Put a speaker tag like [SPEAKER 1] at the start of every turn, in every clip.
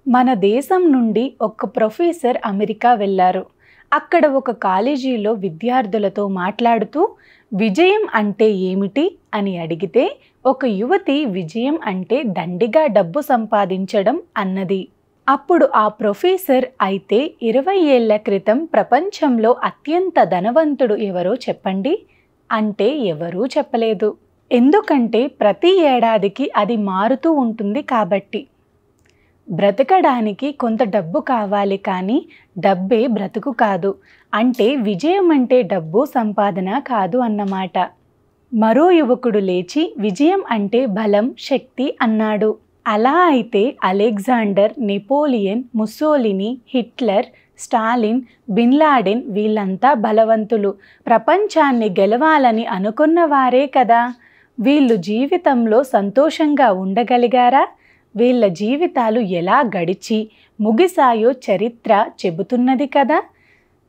[SPEAKER 1] మన దేశం నుండి ఒక ప్రొఫెసర్ అమెరికా వెళ్ళారు. అక్కడ ఒక కాలేజీలో విద్యార్థులతో మాట్లాడుతూ విజయం అంటే ఏమిటి అని అడిగితే ఒక యువతి విజయం అంటే దండిగా డబ్బు సంపాదించడం అన్నది. అప్పుడు ఆ ప్రొఫెసర్ అయితే 20 ఏళ్ల క్రితం ప్రపంచంలో అత్యంత ధనవంతుడు ఎవరో చెప్పండి అంటే ఎవరూ చెప్పలేదు. ఎందుకంటే ప్రతి ఏడాదికి అది మారుతూ ఉంటుంది కాబట్టి. బ్రతకడానికి కొంత డబ్బు కావాలి, కానీ డబ్బే బ్రతుకు కాదు. అంటే విజయం అంటే డబ్బు సంపాదన కాదు అన్నమాట. మరో యువకుడు లేచి విజయం అంటే బలం, శక్తి అన్నాడు. అలా అయితే Alexander, Napoleon, Mussolini, Hitler, Stalin, bin Laden వీళ్ళంతా బలవంతులు, ప్రపంచాన్ని గెలవాలని అనుకున్న వారే కదా. వీళ్ళు జీవితంలో సంతోషంగా ఉండగలిగారా? వీళ్ళ జీవితాలు ఎలా గడిచి ముగిసాయో చరిత్ర చెబుతున్నది కదా.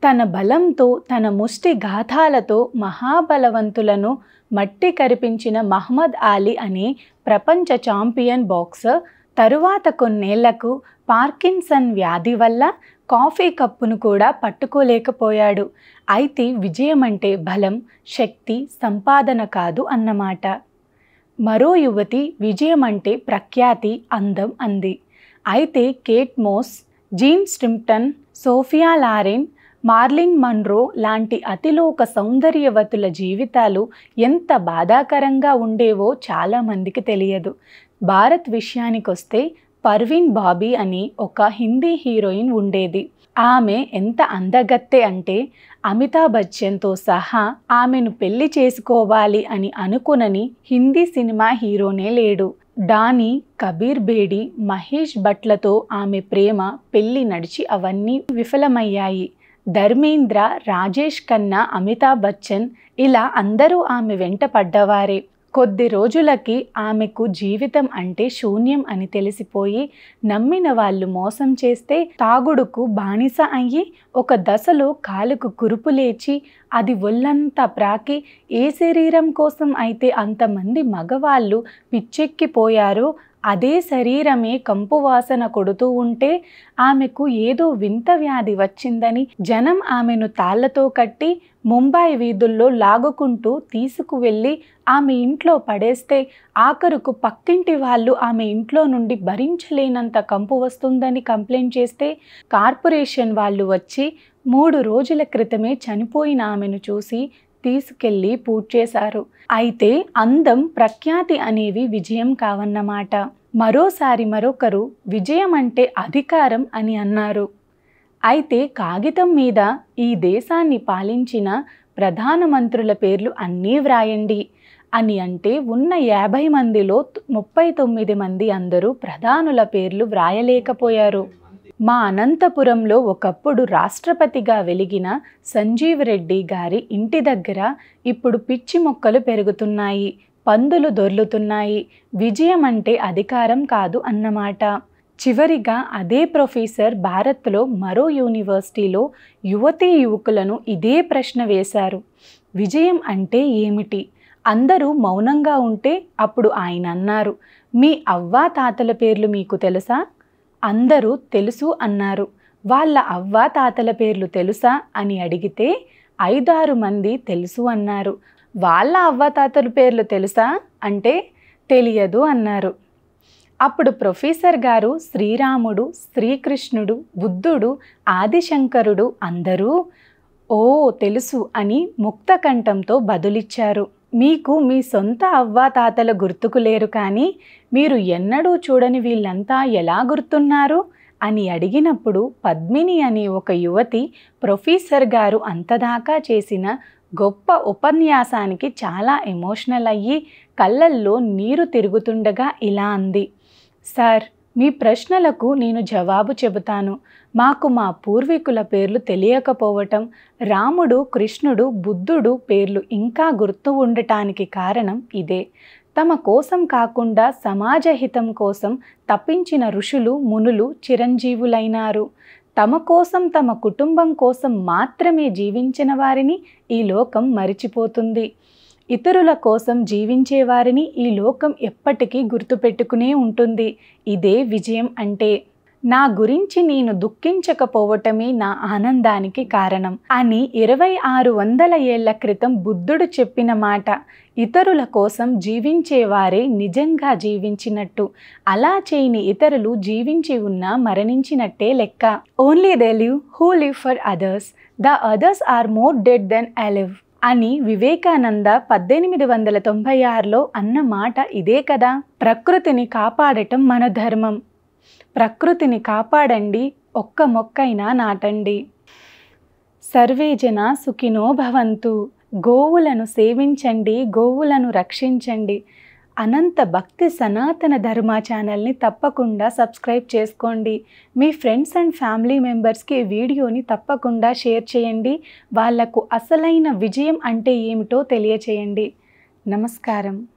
[SPEAKER 1] తన బలంతో, తన ముష్టి గాథాలతో మహాబలవంతులను మట్టి కరిపించిన మహమ్మద్ అలీ అనే ప్రపంచ ఛాంపియన్ బాక్సర్ తరువాత కొన్నేళ్లకు పార్కిన్సన్ వ్యాధి వల్ల కాఫీ కప్పును కూడా పట్టుకోలేకపోయాడు. అయితే విజయం అంటే బలం, శక్తి, సంపాదన కాదు అన్నమాట. మరో యువతి విజయం అంటే ప్రఖ్యాతి, అందం అంది. అయితే Kate Moss, Jean Shrimpton, Sophia Loren, Marilyn Monroe లాంటి అతిలోక సౌందర్యవతుల జీవితాలు ఎంత బాధాకరంగా ఉండేవో చాలామందికి తెలియదు. భారత్ విషయానికొస్తే పర్వీన్ బాబీ అని ఒక హిందీ హీరోయిన్ ఉండేది. ఆమె ఎంత అందగత్తె అంటే అమితాబ్ బచ్చన్తో సహా ఆమెను పెళ్లి చేసుకోవాలి అని అనుకునని హిందీ సినిమా హీరోనే లేడు. డానీ, కబీర్ బేడి, మహేష్ భట్లతో ఆమె ప్రేమ పెళ్లి నడిచి అవన్నీ విఫలమయ్యాయి. ధర్మేంద్ర, రాజేష్ ఖన్నా, అమితాబ్ బచ్చన్ ఇలా అందరూ ఆమె వెంట పడ్డవారే. కొద్ది రోజులకి ఆమెకు జీవితం అంటే శూన్యం అని తెలిసిపోయి నమ్మిన వాళ్ళు మోసం చేస్తే తాగుడుకు బానిస అయ్యి ఒక దశలో కాలుకు కురుపు లేచి అది ఒళ్ళంతా ప్రాకి ఏ శరీరం కోసం అయితే అంతమంది మగవాళ్ళు పిచ్చెక్కిపోయారో అదే శరీరమే కంపు వాసన కొడుతూ ఉంటే ఆమెకు ఏదో వింత వ్యాధి వచ్చిందని జనం ఆమెను తాళ్లతో కట్టి ముంబై వీధుల్లో లాగుకుంటూ తీసుకువెళ్ళి ఆమె ఇంట్లో పడేస్తే ఆఖరుకు పక్కింటి వాళ్ళు ఆమె ఇంట్లో నుండి భరించలేనంత కంపు వస్తుందని కంప్లైంట్ చేస్తే కార్పొరేషన్ వాళ్ళు వచ్చి 3 రోజుల క్రితమే చనిపోయిన ఆమెను చూసి తీసుకెళ్ళి పూజ చేశారు. అయితే అందం, ప్రఖ్యాతి అనేవి విజయం కావన్నమాట. మరోసారి మరొకరు విజయం అంటే అధికారం అని అన్నారు. అయితే కాగితం మీద ఈ దేశాన్ని పాలించిన ప్రధానమంత్రుల పేర్లు అన్నీ వ్రాయండి అని అంటే ఉన్న 50 మందిలో 39 మంది అందరూ ప్రధానుల పేర్లు వ్రాయలేకపోయారు. మా అనంతపురంలో ఒకప్పుడు రాష్ట్రపతిగా వెలిగిన సంజీవ్ రెడ్డి గారి ఇంటి దగ్గర ఇప్పుడు పిచ్చి మొక్కలు పెరుగుతున్నాయి, పందులు దొర్లుతున్నాయి. విజయం అంటే అధికారం కాదు అన్నమాట. చివరిగా అదే ప్రొఫెసర్ భారత్లో మరో యూనివర్సిటీలో యువతీ యువకులను ఇదే ప్రశ్న వేశారు. విజయం అంటే ఏమిటి? అందరూ మౌనంగా ఉంటే అప్పుడు ఆయన అన్నారు, మీ అవ్వా తాతల పేర్లు మీకు తెలుసా? అందరూ తెలుసు అన్నారు. వాళ్ళ అవ్వా తాతల పేర్లు తెలుసా అని అడిగితే 5-6 మంది తెలుసు అన్నారు. వాళ్ళ అవ్వా తాతల పేర్లు తెలుసా అంటే తెలియదు అన్నారు. అప్పుడు ప్రొఫెసర్ గారు శ్రీరాముడు, శ్రీకృష్ణుడు, బుద్ధుడు, ఆదిశంకరుడు అందరూ ఓ తెలుసు అని ముక్త కంఠంతో బదులిచ్చారు. మీకు మీ సొంత అవ్వా తాతల గుర్తుకు లేరు, కానీ మీరు ఎన్నడూ చూడని వీళ్ళంతా ఎలా గుర్తున్నారు అని అడిగినప్పుడు పద్మిని అనే ఒక యువతి ప్రొఫెసర్ గారు అంతదాకా చేసిన గొప్ప ఉపన్యాసానికి చాలా ఎమోషనల్ అయ్యి కళ్ళల్లో నీరు తిరుగుతుండగా ఇలా అంది, సార్, మీ ప్రశ్నలకు నేను జవాబు చెబుతాను. మాకు మా పూర్వీకుల పేర్లు తెలియకపోవటం, రాముడు, కృష్ణుడు, బుద్ధుడు పేర్లు ఇంకా గుర్తు ఉండటానికి కారణం ఇదే. తమ కోసం కాకుండా సమాజహితం కోసం తప్పించిన ఋషులు, మునులు చిరంజీవులైనారు. తమ కోసం, తమ కుటుంబం కోసం మాత్రమే జీవించిన వారిని ఈ లోకం మరిచిపోతుంది. ఇతరుల కోసం జీవించే వారిని ఈ లోకం ఎప్పటికీ గుర్తుపెట్టుకునే ఉంటుంది. ఇదే విజయం అంటే. నా గురించి నేను దుఃఖించకపోవటమే నా ఆనందానికి కారణం అని 2600 ఏళ్ల క్రితం బుద్ధుడు చెప్పిన మాట. ఇతరుల కోసం జీవించేవారే నిజంగా జీవించినట్టు. అలా చేయని ఇతరులు జీవించి ఉన్నా మరణించినట్టే లెక్క. Only they live who live for others, the others are more dead than alive అని వివేకానంద 1896లో అన్న మాట ఇదే కదా. ప్రకృతిని కాపాడటం మన ధర్మం. ప్రకృతిని కాపాడండి, ఒక్క మొక్కైనా నాటండి. సర్వే జనా సుఖినో భవంతు. గోవులను సేవించండి, గోవులను రక్షించండి. అనంత భక్తి సనాతన ధర్మ ఛానల్ని తప్పకుండా సబ్స్క్రైబ్ చేసుకోండి. మీ ఫ్రెండ్స్ అండ్ ఫ్యామిలీ మెంబర్స్కి వీడియోని తప్పకుండా షేర్ చేయండి. వాళ్లకు అసలైన విజయం అంటే ఏమిటో తెలియచేయండి. నమస్కారం.